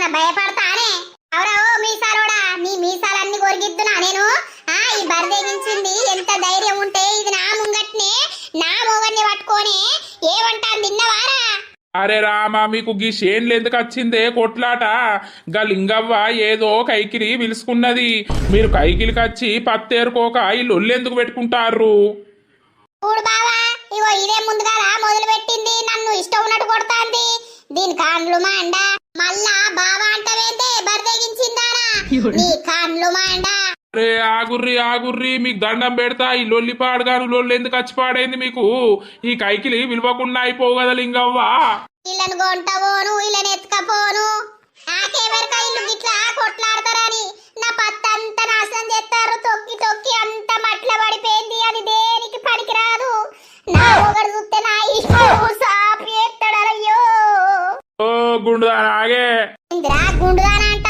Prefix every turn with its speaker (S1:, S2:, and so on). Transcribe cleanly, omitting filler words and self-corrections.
S1: నేనేమన్నా భయపడతానే? అవురా ఓ మీసాలోడా, నీ మీసాలన్నీ కొరిగిద్దునా నేను? ఈ బరిదెగించింది ఎంత ధైర్యం ఉంటే ఇది నా ముంగట్నే నా మొగన్ని పట్టుకొని ఏమంటాను తిన్నవారా?
S2: అరే రామా, మీకు గీ షేన్లు ఎందుకు వచ్చిందే కొట్లాట? గా లింగవ్వ ఏదో కైకిలి పిలుచుకున్నది, మీరు కైకిలికి వచ్చి పత్తేరుకోక ఈ లొల్లెందుకు పెట్టుకుంటారు?
S1: చూడు బావా, ఇగో ఇదే ముందుగా మొదలు పెట్టింది, నన్ను ఇష్టం ఉన్నట్టు కొడతాంది. దీని కాండ్లు మాండ మళ్ళా బావా అంటవేంటే బరిదెగించిందానా? నీ కాండ్లు మాండ.
S2: అరే ఆగుర్రి, మీకు దండం పెడతా. ఈ లొల్లి పాడుగాను లొల్లి ఎందుకు వచ్చి పాడైంది మీకు? ఈ కైకిలి విలువకుండా అయిపోవు కదా లింగవ్వ.
S1: ఇళ్ళను కొంటపోను, ఇళ్ళని ఎత్తుకపోను. నాకెవరిక ఇల్లు గిట్లా కొట్లాడతారని నా పత్తంతా నాశనం చేస్తారు. తొక్కి తొక్కి అంత మట్ల పడిపోయింది, అది దేనికి పనికిరాదు. నా ఒకడు చూస్తే నా ఇష్టం సాపి ఎత్తడయ్యో.
S2: ఓ గుండుదానా ఆగే.
S1: ఇందిరా గుండుదానా అంట